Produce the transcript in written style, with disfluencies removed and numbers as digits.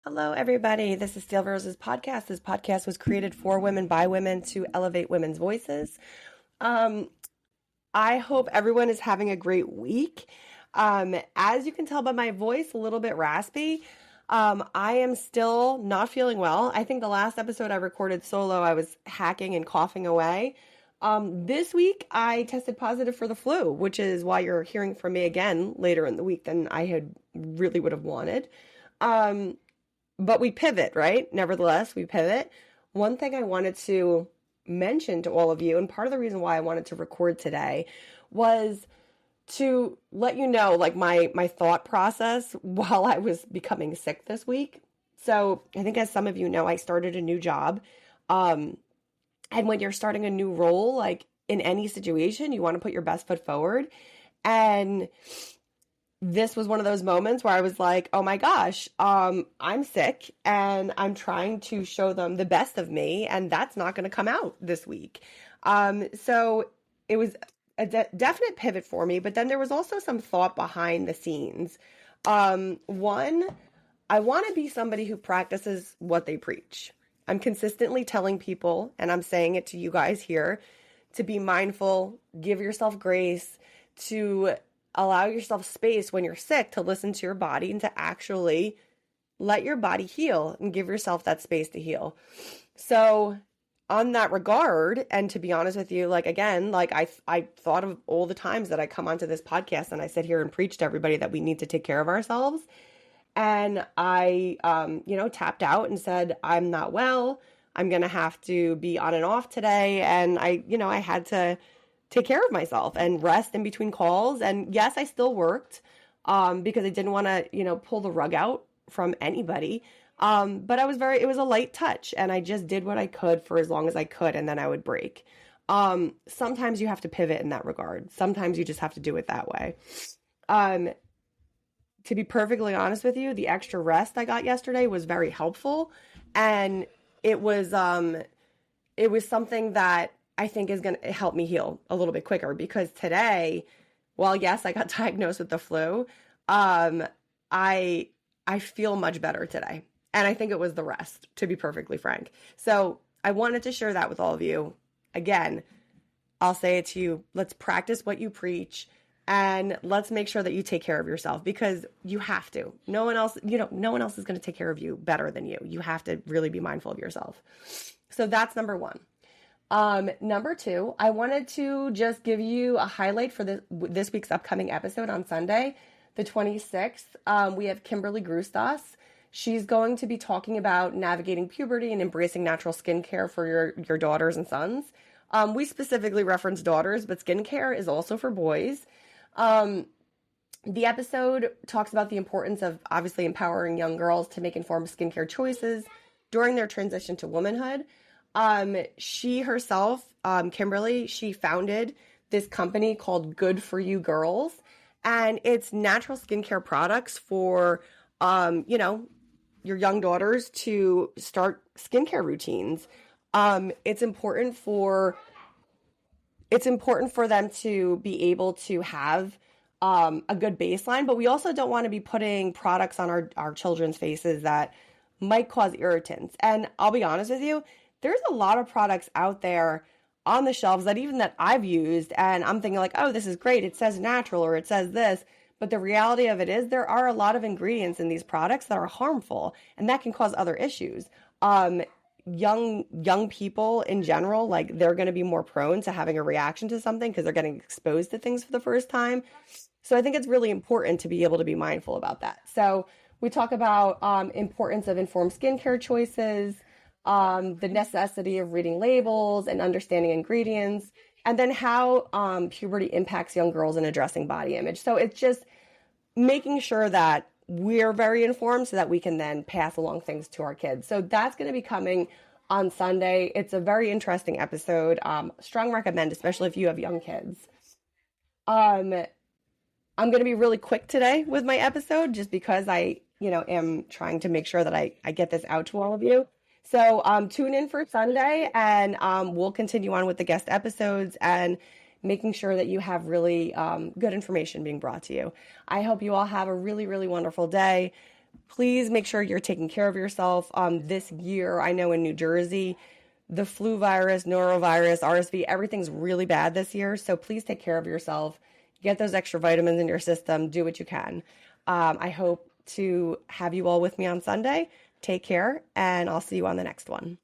Hello, everybody. This is Steel Rose's podcast. This podcast was created for women by women to elevate women's voices. Um, I hope everyone is having a great week. As you can tell by my voice, a little bit raspy. I am still not feeling well. I think the last episode I recorded solo, I was hacking and coughing away. This week, I tested positive for the flu, which is why you're hearing from me again later in the week than I had really would have wanted. Um, but we pivot, right? Nevertheless, we pivot. One thing I wanted to mention to all of you, and part of the reason why I wanted to record today was to let you know, like my thought process while I was becoming sick this week. So I think as some of you know, I started a new job. And when you're starting a new role, like in any situation, you want to put your best foot forward. And this was one of those moments where I was like, oh my gosh, I'm sick and I'm trying to show them the best of me, and that's not going to come out this week. So it was a definite pivot for me, but then there was also some thought behind the scenes. One, I want to be somebody who practices what they preach. I'm consistently telling people, and I'm saying it to you guys here, to be mindful, give yourself grace, to allow yourself space when you're sick to listen to your body and to actually let your body heal and give yourself that space to heal. So on that regard, and to be honest with you, like, again, like I thought of all the times that I come onto this podcast and I sit here and preach to everybody that we need to take care of ourselves. And I, tapped out and said, I'm not well. I'm going to have to be on and off today. And I had to take care of myself and rest in between calls. And yes, I still worked, because I didn't want to, pull the rug out from anybody. But it was a light touch, and I just did what I could for as long as I could. And then I would break. Sometimes you have to pivot in that regard. Sometimes you just have to do it that way. To be perfectly honest with you, the extra rest I got yesterday was very helpful. And it was something that I think is going to help me heal a little bit quicker, because today, well, yes, I got diagnosed with the flu. I feel much better today. And I think it was the rest, to be perfectly frank. So I wanted to share that with all of you. Again, I'll say it to you. Let's practice what you preach. And let's make sure that you take care of yourself, because you have to. No one else is going to take care of you better than you. You have to really be mindful of yourself. So that's number one. Number two, I wanted to just give you a highlight for this week's upcoming episode on Sunday, the 26th. We have Kimberly Grustas. She's going to be talking about navigating puberty and embracing natural skincare for your daughters and sons. We specifically reference daughters, but skincare is also for boys. The episode talks about the importance of obviously empowering young girls to make informed skincare choices during their transition to womanhood. She herself, Kimberly, she founded this company called Good For You Girls, and it's natural skincare products for, your young daughters to start skincare routines. It's important for them to be able to have a good baseline, but we also don't want to be putting products on our children's faces that might cause irritants. And I'll be honest with you, there's a lot of products out there on the shelves that I've used, and I'm thinking like, oh, this is great. It says natural, or it says this. But the reality of it is there are a lot of ingredients in these products that are harmful, and that can cause other issues. Young people in general, like, they're going to be more prone to having a reaction to something because they're getting exposed to things for the first time. So I think it's really important to be able to be mindful about that. So we talk about importance of informed skincare choices, the necessity of reading labels and understanding ingredients, and then how puberty impacts young girls in addressing body image. So it's just making sure that we're very informed so that we can then pass along things to our kids. So that's going to be coming on Sunday. It's a very interesting episode. Strong recommend, especially if you have young kids. I'm going to be really quick today with my episode, just because I, am trying to make sure that I get this out to all of you. So tune in for Sunday, and we'll continue on with the guest episodes and making sure that you have really good information being brought to you. I hope you all have a really, really wonderful day. Please make sure you're taking care of yourself. This year, I know in New Jersey, the flu virus, norovirus, RSV, everything's really bad this year. So please take care of yourself. Get those extra vitamins in your system. Do what you can. I hope to have you all with me on Sunday. Take care, and I'll see you on the next one.